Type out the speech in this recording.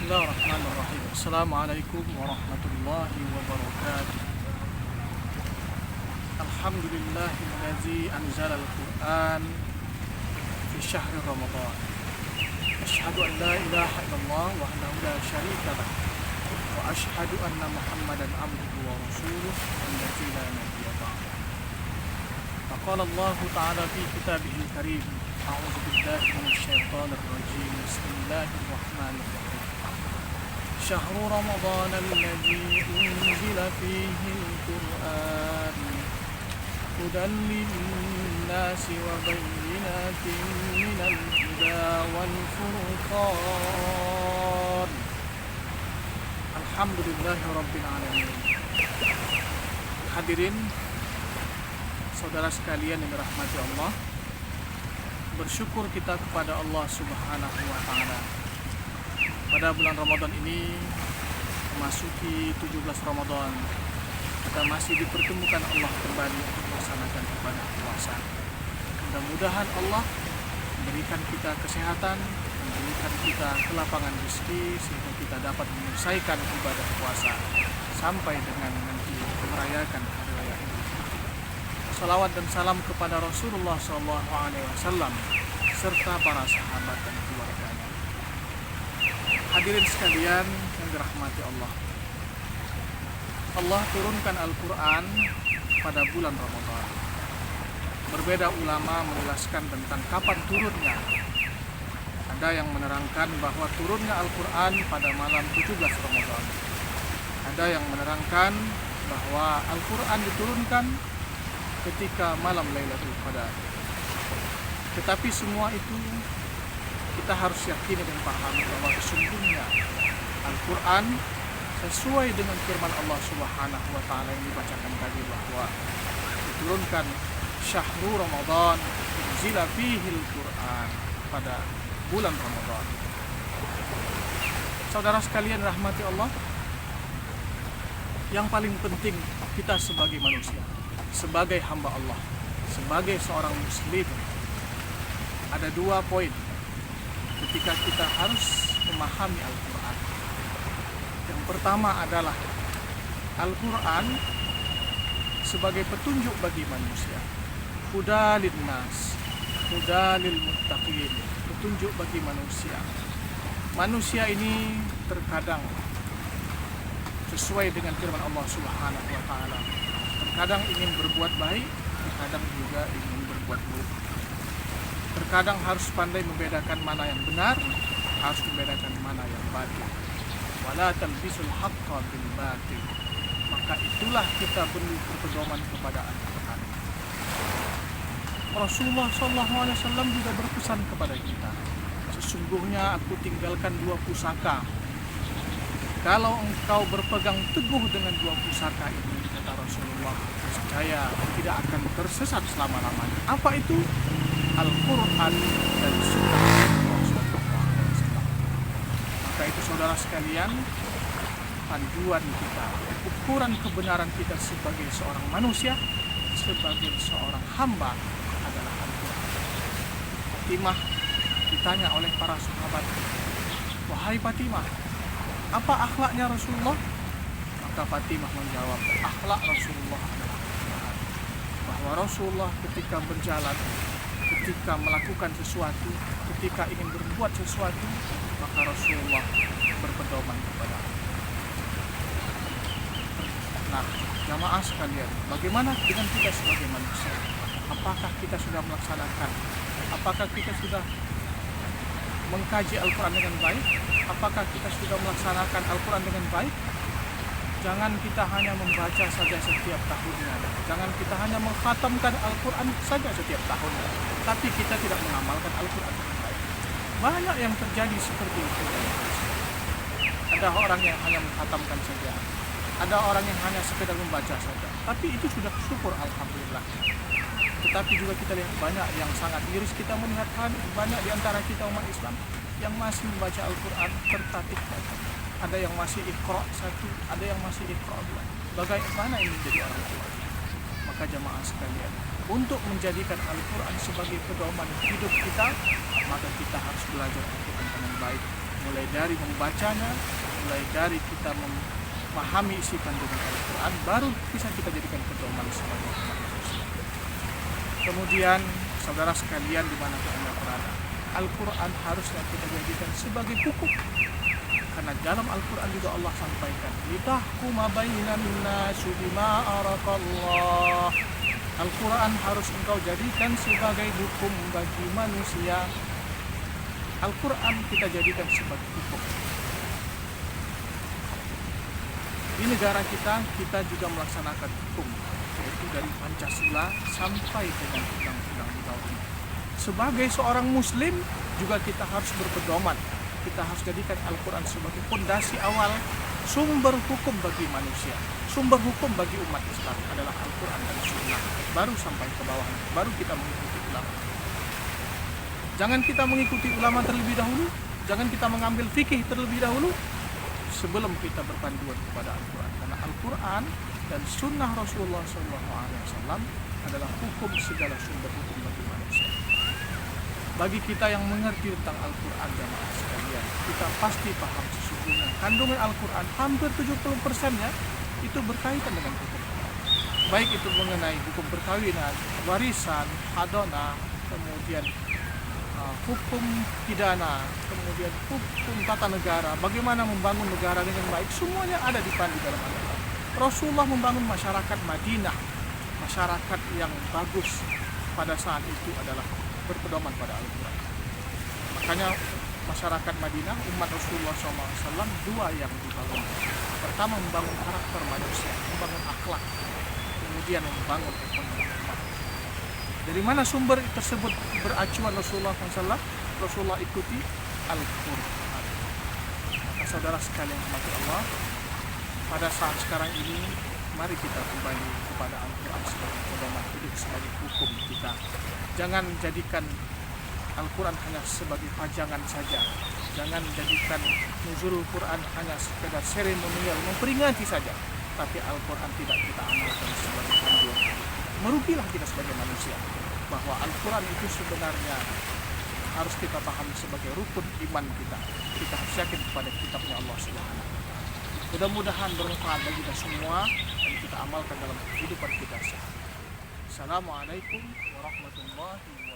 Bismillahirrahmanirrahim. Assalamualaikum warahmatullahi wabarakatuh. Alhamdulillahillazi anzala al-Qur'an fi syahri Ramadan. Asyhadu an la ilaha illallah wahdahu la syarika lah wa asyhadu anna Muhammadan abduhu wa rasuluh allazi la nabiyya ba'dahu. Faqala Allah ta'ala fi kitabihil karim. A'udzu billahi minasy syaithanir rajim. Bismillahirrahmanirrahim. شهر رمضان الذي أنزل فيه القرآن هدى للناس وبينات من الهدى والفرقان الحمد لله رب العالمين. Hadirin saudara sekalian yang dirahmati Allah, bersyukur kita kepada Allah Subhanahu wa Ta'ala. Pada bulan Ramadan ini memasuki 17 Ramadan, kita masih dipertemukan Allah kembali untuk melaksanakan ibadah puasa. Mudah-mudahan Allah memberikan kita kesehatan, memberikan kita kelapangan rezeki sehingga kita dapat menyelesaikan ibadah puasa sampai dengan nanti merayakan hari raya Idul Fitri. Salawat dan salam kepada Rasulullah SAW serta para sahabat dan keluarganya. Hadirin sekalian yang dirahmati Allah, Allah turunkan Al-Quran pada bulan Ramadan. Berbeda ulama menjelaskan tentang kapan turunnya. Ada yang menerangkan bahwa turunnya Al-Quran pada malam 17 Ramadan. Ada yang menerangkan bahwa Al-Quran diturunkan ketika malam Lailatul Qadar. Tetapi semua itu kita harus yakini dan pahami bahwa sesungguhnya Al-Quran sesuai dengan firman Allah Subhanahu wa Ta'ala yang dibacakan tadi, bahwa diturunkan syahru Ramadan unzila fihil Quran, pada bulan Ramadan. Saudara sekalian rahmati Allah, yang paling penting kita sebagai manusia, sebagai hamba Allah, sebagai seorang muslim, ada dua poin ketika kita harus memahami Al-Quran. Yang pertama adalah Al-Quran sebagai petunjuk bagi manusia. Huda linnas, huda lil muttaqin, petunjuk bagi manusia. Manusia ini terkadang sesuai dengan firman Allah Subhanahu wa Ta'ala, terkadang ingin berbuat baik, terkadang juga ingin berbuat buruk. Terkadang harus pandai membedakan mana yang benar, harus membedakan mana yang batil. Wala talbisul haqqa bil batil. Maka itulah kita perlu berpedoman kepada Al-Quran. Rasulullah SAW juga berpesan kepada kita, sesungguhnya aku tinggalkan dua pusaka. Kalau engkau berpegang teguh dengan dua pusaka ini, kata Rasulullah, niscaya tidak akan tersesat selama-lamanya. Apa itu? Al-Quran dan Sunnah Rasulullah SAW. Maka itu saudara sekalian, panduan kita, ukuran kebenaran kita sebagai seorang manusia, sebagai seorang hamba adalah Al-Quran. Fatimah ditanya oleh para sahabat, wahai Fatimah, apa akhlaknya Rasulullah? Maka Fatimah menjawab, akhlak Rasulullah adalah Al-Quran. Bahwa Rasulullah ketika berjalan, ketika melakukan sesuatu, ketika ingin berbuat sesuatu, maka Rasulullah berpedoman kepada Allah. Nah, jamaah sekalian, bagaimana dengan kita sebagai manusia? Apakah kita sudah melaksanakan? Apakah kita sudah mengkaji Al-Quran dengan baik? Apakah kita sudah melaksanakan Al-Quran dengan baik? Jangan kita hanya membaca saja setiap tahunnya. Jangan kita hanya mengkhatamkan Al-Quran saja setiap tahunnya, tapi kita tidak mengamalkan Al-Quran dengan baik. Banyak yang terjadi seperti itu. Ada orang yang hanya mengkhatamkan saja, ada orang yang hanya sekedar membaca saja, tapi itu sudah syukur, alhamdulillah. Tetapi juga kita lihat banyak yang sangat miris. Kita melihat banyak di antara kita umat Islam yang masih membaca Al-Quran tertatih. Ada yang masih Iqra 1, ada yang masih Iqra 2. Bagaimana ini menjadi orang tua? Maka jamaah sekalian, untuk menjadikan Al-Quran sebagai pedoman hidup kita, maka kita harus belajar Al-Quran dengan baik, mulai dari membacanya, mulai dari kita memahami isi kandungan Al-Quran, baru bisa kita jadikan pedoman sebagai umat manusia. Kemudian saudara sekalian dimanapun Anda berada, Al-Quran harusnya kita jadikan sebagai hukum. Karena dalam Al-Quran juga Allah sampaikan, litahkuma bainan nasi bima araqallah. Al-Quran harus engkau jadikan sebagai hukum bagi manusia. Al-Quran kita jadikan sebagai hukum. Di negara kita juga melaksanakan hukum, yaitu dari Pancasila sampai dengan undang-undang di bawahnya. Sebagai seorang Muslim juga kita harus berpedoman. Kita harus jadikan Al-Quran sebagai fondasi awal, sumber hukum bagi manusia, sumber hukum bagi umat Islam adalah Al-Quran dan Sunnah. Baru sampai ke bawahnya, baru kita mengikuti ulama. Jangan kita mengikuti ulama terlebih dahulu, jangan kita mengambil fikih terlebih dahulu sebelum kita berpanduan kepada Al-Quran. Karena Al-Quran dan Sunnah Rasulullah SAW adalah hukum segala sumber hukum bagi manusia. Bagi kita yang mengerti tentang Al-Quran jamaah sekalian, kita pasti paham sesungguhnya kandungan Al-Quran hampir 70%-nya itu berkaitan dengan hukum. Baik itu mengenai hukum perkawinan, warisan, hadona, kemudian hukum pidana, kemudian hukum tata negara, bagaimana membangun negara dengan baik, semuanya ada dipandu dalam Al-Quran. Rasulullah membangun masyarakat Madinah, masyarakat yang bagus pada saat itu adalah berpedoman pada Al-Quran. Makanya masyarakat Madinah, umat Rasulullah SAW, dua yang dibangun. Pertama membangun karakter manusia, membangun akhlak, kemudian membangun ekonomi umat. Dari mana sumber tersebut beracuan Rasulullah SAW? Rasulullah ikuti Al-Quran. Maka saudara sekalian rahmati Allah, pada saat sekarang ini mari kita kembali kepada Al-Quran sebagai pedoman hidup, sebagai hukum kita. Jangan jadikan Al-Quran hanya sebagai pajangan saja. Jangan jadikan nuzulul Quran hanya sekedar seremonial, memperingati saja. Tapi Al-Quran tidak kita amalkan sebagai panduan. Merugilah kita sebagai manusia bahwa Al-Quran itu sebenarnya harus kita pahami sebagai rukun iman kita. Kita harus yakin kepada kitabnya Allah Subhanahu wa Ta'ala. Mudah-mudahan bermanfaat bagi kita semua dan kita amalkan dalam kehidupan kita sehari-hari. Assalamualaikum warahmatullahi wabarakatuh.